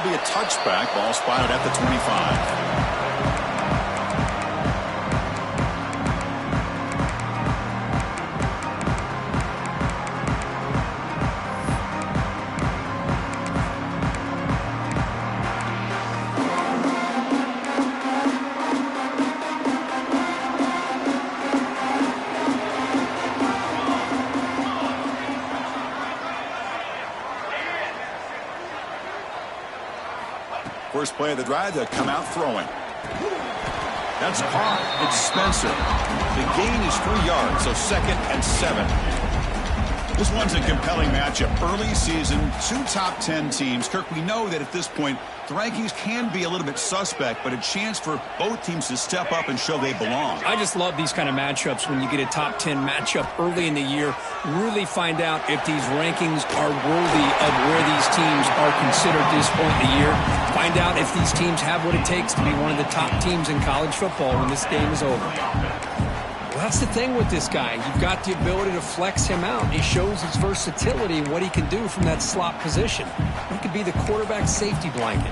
be a touchback. Ball spotted at the 25. First play of the drive, to come out throwing. That's caught. It's Spencer. The gain is 3 yards, so 2nd and 7. This one's a compelling matchup. Early season, 2 top 10 teams. Kirk, we know that at this point, the rankings can be a little bit suspect, but a chance for both teams to step up and show they belong. I just love these kind of matchups when you get a top 10 matchup early in the year. Really find out if these rankings are worthy of where these teams are considered at this point in the year. Find out if these teams have what it takes to be one of the top teams in college football when this game is over. Well, that's the thing with this guy. You've got the ability to flex him out. He shows his versatility and what he can do from that slot position. He could be the quarterback safety blanket.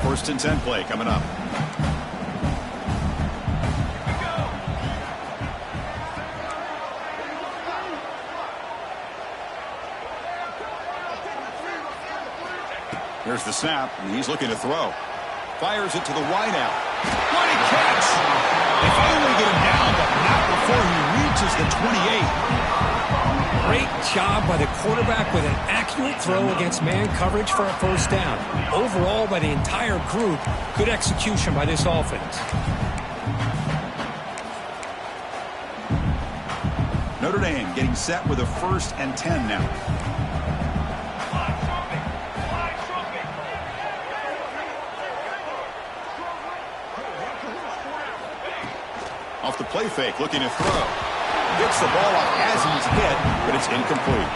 1st and 10 play coming up. Here's the snap, and he's looking to throw. Fires it to the wideout. What a catch! They finally get him down, but not before he reaches the 28. Great job by the quarterback with an accurate throw against man coverage for a first down. Overall, by the entire group, good execution by this offense. Notre Dame getting set with a 1st and 10 now. Off the play fake, looking to throw. Gets the ball off as he's hit, but it's incomplete.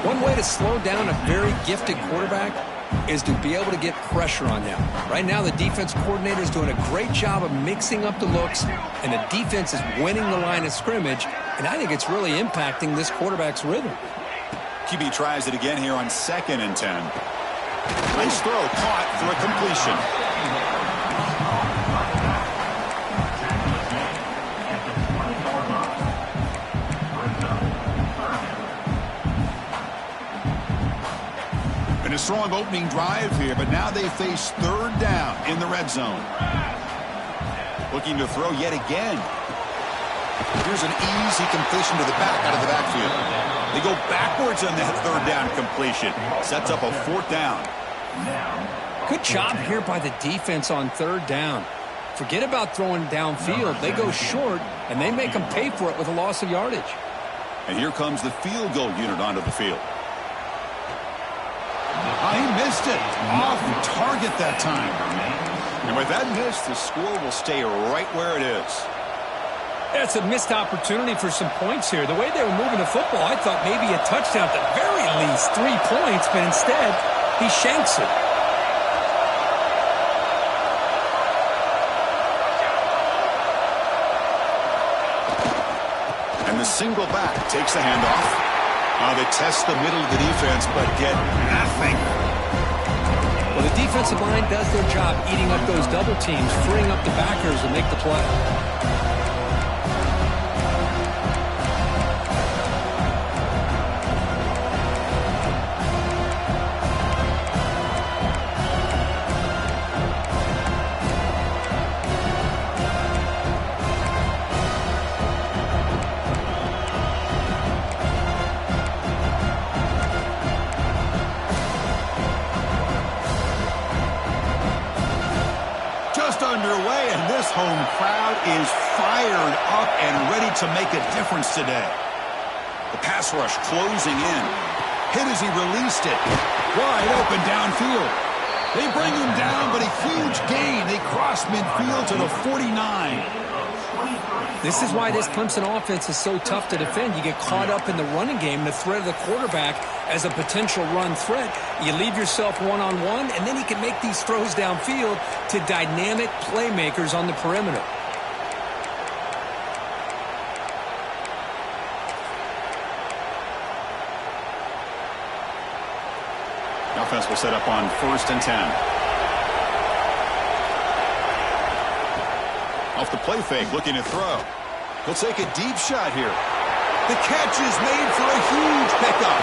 One way to slow down a very gifted quarterback is to be able to get pressure on them. Right now, the defense coordinator is doing a great job of mixing up the looks, and the defense is winning the line of scrimmage, and I think it's really impacting this quarterback's rhythm. QB tries it again here on 2nd and 10. Nice throw, caught for a completion. A strong opening drive here, but now they face 3rd down in the red zone. Looking to throw yet again. Here's an easy completion to the back out of the backfield. They go backwards on that 3rd down completion. Sets up a 4th down. Good job here by the defense on 3rd down. Forget about throwing downfield. They go short, and they make them pay for it with a loss of yardage. And here comes the field goal unit onto the field. He missed it. Off target that time. And with that miss, the score will stay right where it is. That's a missed opportunity for some points here. The way they were moving the football, I thought maybe a touchdown, at the very least 3 points, but instead, he shanks it. And the single back takes the handoff. They test the middle of the defense, but get nothing. Well, the defensive line does their job eating up those double teams, freeing up the backers to make the play. Underway, and this home crowd is fired up and ready to make a difference today. The pass rush closing in. Hit as he released it. Wide open downfield. They bring him down, but a huge gain. They cross midfield to the 49. This is why this Clemson offense is so tough to defend. You get caught up in the running game, the threat of the quarterback as a potential run threat. You leave yourself one-on-one, and then he can make these throws downfield to dynamic playmakers on the perimeter. offense will set up on 1st and 10. Off the play fake, looking to throw. He'll take a deep shot here. The catch is made for a huge pickup.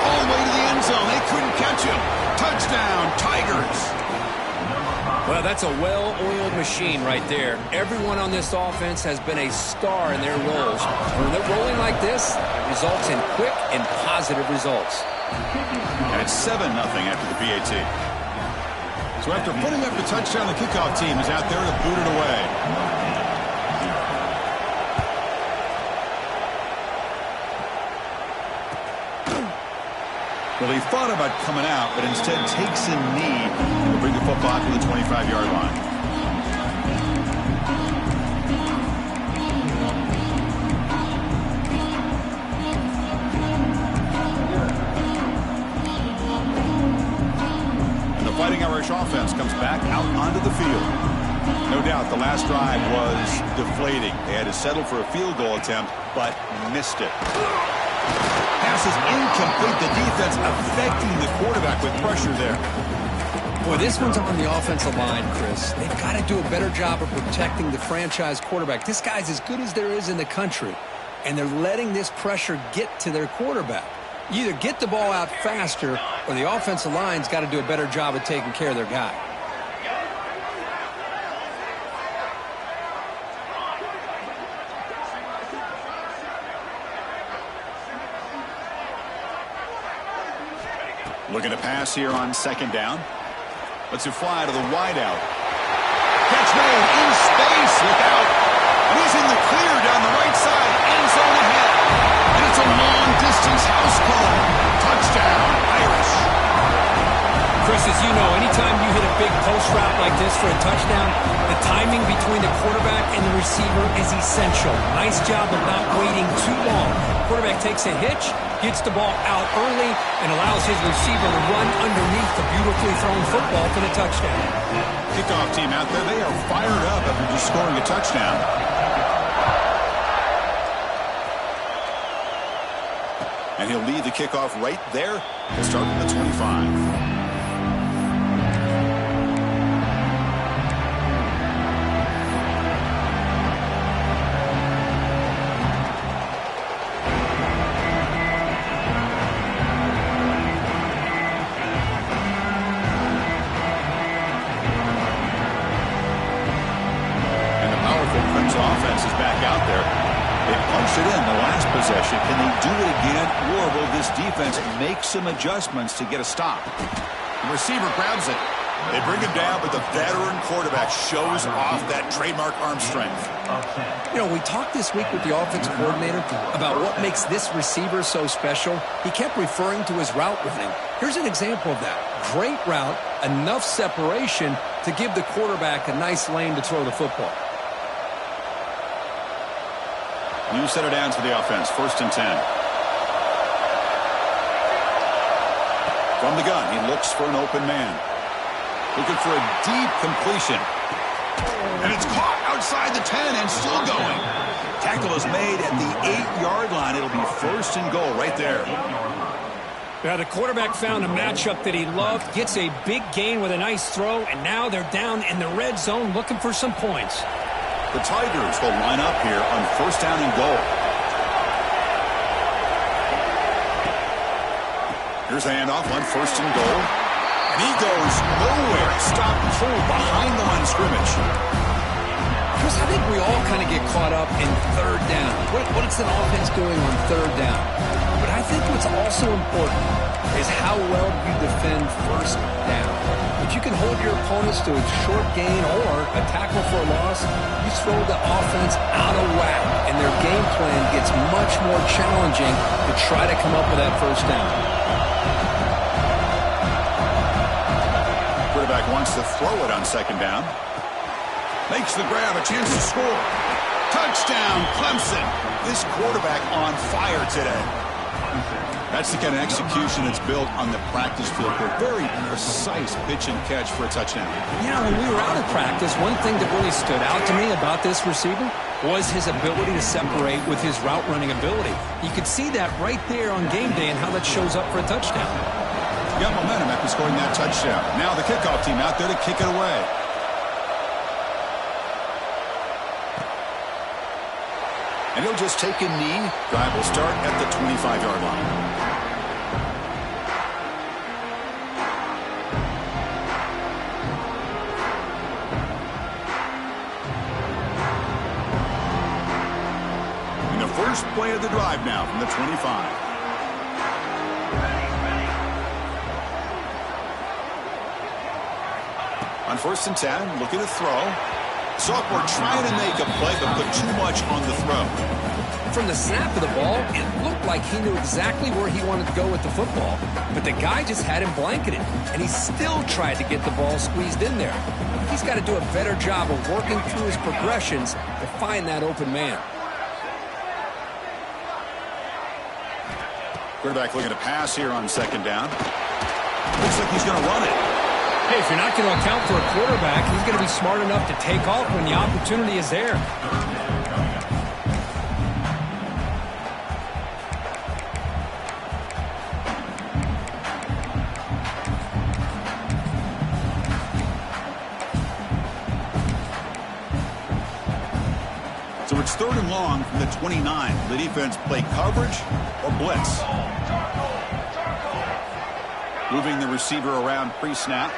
All the way to the end zone. They couldn't catch him. Touchdown, Tigers. Well, that's a well-oiled machine right there. Everyone on this offense has been a star in their roles. When they're rolling like this, it results in quick and positive results. And it's 7-0 after the PAT. So after putting up the touchdown, the kickoff team is out there to boot it away. Well, he thought about coming out, but instead takes a knee to bring the football to the 25-yard line. And the Fighting Irish offense comes back out onto the field. No doubt the last drive was deflating. They had to settle for a field goal attempt, but missed it. Pass is incomplete. The defense affecting the quarterback with pressure there. Boy, this one's on the offensive line, Chris. They've got to do a better job of protecting the franchise quarterback. This guy's as good as there is in the country, and they're letting this pressure get to their quarterback. You either get the ball out faster, or the offensive line's got to do a better job of taking care of their guy. Looking to pass here on 2nd down. Lets it fly to the wideout. Catch made in space without. And he's in the clear down the right side. End zone ahead. And it's a long-distance house call. Touchdown, Irish. Chris, as you know, anytime you hit a big post route like this for a touchdown, the timing between the quarterback and the receiver is essential. Nice job of not waiting too long. Quarterback takes a hitch, gets the ball out early, and allows his receiver to run underneath the beautifully thrown football for the touchdown. Kickoff team out there, they are fired up after just scoring a touchdown. And he'll lead the kickoff right there to start from the 25. Offense is back out there. They punched it in the last possession. Can they do it again, or will this defense make some adjustments to get a stop? The receiver grabs it. They bring him down, but the veteran quarterback shows off that trademark arm strength. You know, we talked this week with the offense coordinator about what makes this receiver so special. He kept referring to his route running. Here's an example of that. Great route, enough separation to give the quarterback a nice lane to throw the football. New set of downs for the offense. 1st and 10. From the gun, he looks for an open man. Looking for a deep completion. And it's caught outside the 10 and still going. Tackle is made at the 8-yard line. It'll be 1st and goal right there. Now, the quarterback found a matchup that he loved, gets a big gain with a nice throw, and now they're down in the red zone looking for some points. The Tigers will line up here on 1st down and goal. Here's a handoff on 1st and goal. And he goes nowhere. Stop pull behind the line of scrimmage. Chris, I think we all kind of get caught up in 3rd down. What is an offense doing on 3rd down? But I think what's also important is how well you defend 1st down. If you can hold your opponents to a short gain or a tackle for a loss, you throw the offense out of whack, and their game plan gets much more challenging to try to come up with that 1st down. Quarterback wants to throw it on 2nd down. Makes the grab, a chance to score. Touchdown, Clemson. This quarterback on fire today. That's the kind of execution that's built on the practice field. A very precise pitch and catch for a touchdown. Yeah, when we were out of practice, one thing that really stood out to me about this receiver was his ability to separate with his route running ability. You could see that right there on game day and how that shows up for a touchdown. Got momentum after scoring that touchdown. Now the kickoff team out there to kick it away. And he'll just take a knee. Drive will start at the 25-yard line. First play of the drive now from the 25. On 1st and 10, looking to throw. Sophomore trying to make a play, but put too much on the throw. From the snap of the ball, it looked like he knew exactly where he wanted to go with the football, but the guy just had him blanketed, and he still tried to get the ball squeezed in there. He's got to do a better job of working through his progressions to find that open man. Quarterback looking to pass here on 2nd down. Looks like he's going to run it. Hey, if you're not going to account for a quarterback, he's going to be smart enough to take off when the opportunity is there. So it's 3rd and long from the 29. The defense play coverage or blitz. Moving the receiver around pre-snap.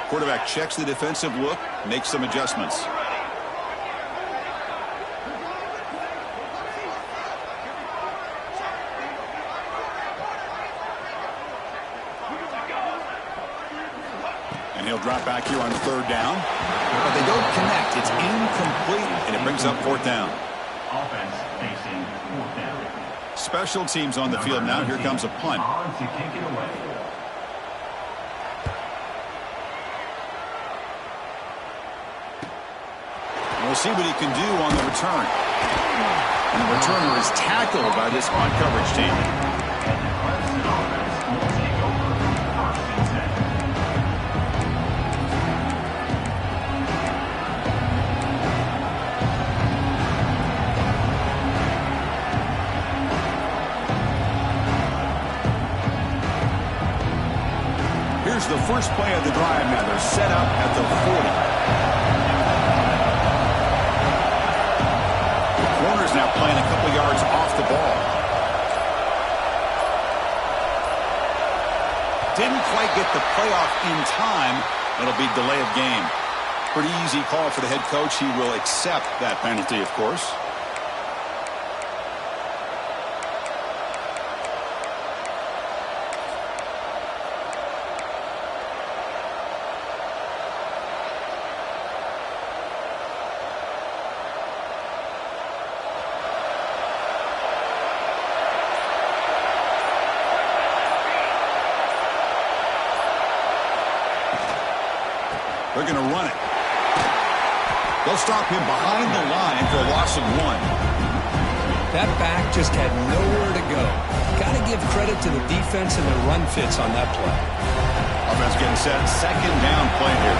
Quarterback checks the defensive look, makes some adjustments. And he'll drop back here on 3rd down. But they don't connect. It's incomplete, and it brings up 4th down. Offense facing 4th down. Special teams on the field now. Here comes a punt. To kick it away. We'll see what he can do on the return. And the returner is tackled by this on-coverage team. Here's the first play of the drive now. They're set up at the 40. Corner's now playing a couple yards off the ball. Didn't quite get the playoff in time. It'll be delay of game. Pretty easy call for the head coach. He will accept that penalty, of course. They're going to run it. They'll stop him behind the line for a loss of 1. That back just had nowhere to go. Got to give credit to the defense and the run fits on that play. Offense getting set. 2nd down play here.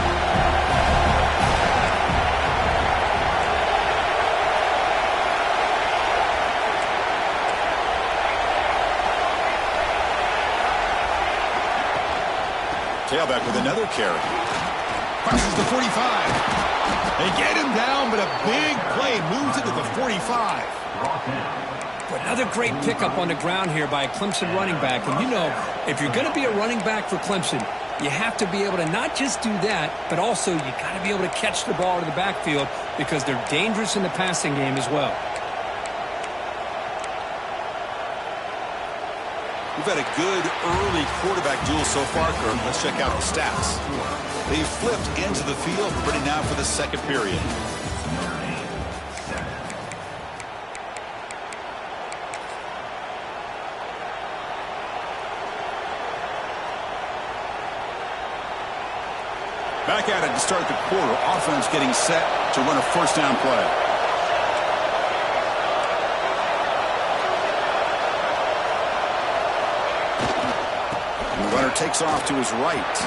Tailback with another carry. Crosses the 45. They get him down, but a big play moves it to the 45. Another great pickup on the ground here by a Clemson running back. And you know, if you're going to be a running back for Clemson, you have to be able to not just do that, but also you got to be able to catch the ball to the backfield because they're dangerous in the passing game as well. We've had a good early quarterback duel so far, Kirk. Let's check out the stats. They flipped into the field, ready now for the 2nd period. Back at it to start the quarter. Offense getting set to run a 1st down play. And the runner takes off to his right.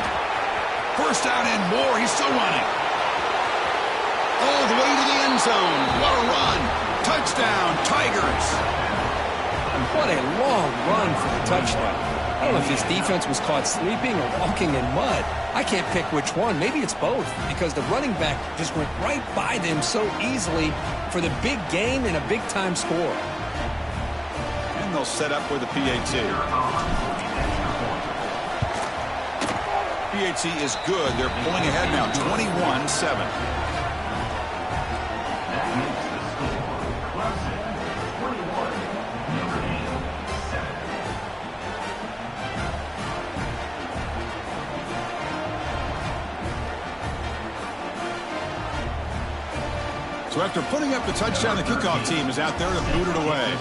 1st down and more. He's still running. All the way to the end zone. What a run. Touchdown, Tigers. What a long run for the touchdown. I don't know if his defense was caught sleeping or walking in mud. I can't pick which one. Maybe it's both, because the running back just went right by them so easily for the big gain and a big-time score. And they'll set up with a PAT. PAT is good. They're pulling ahead now, 21-7. So after putting up the touchdown, the kickoff team is out there to boot it away.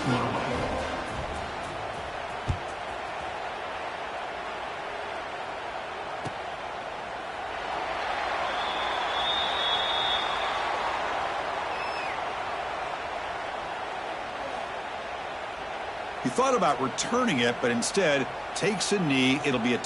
He thought about returning it, but instead takes a knee. It'll be a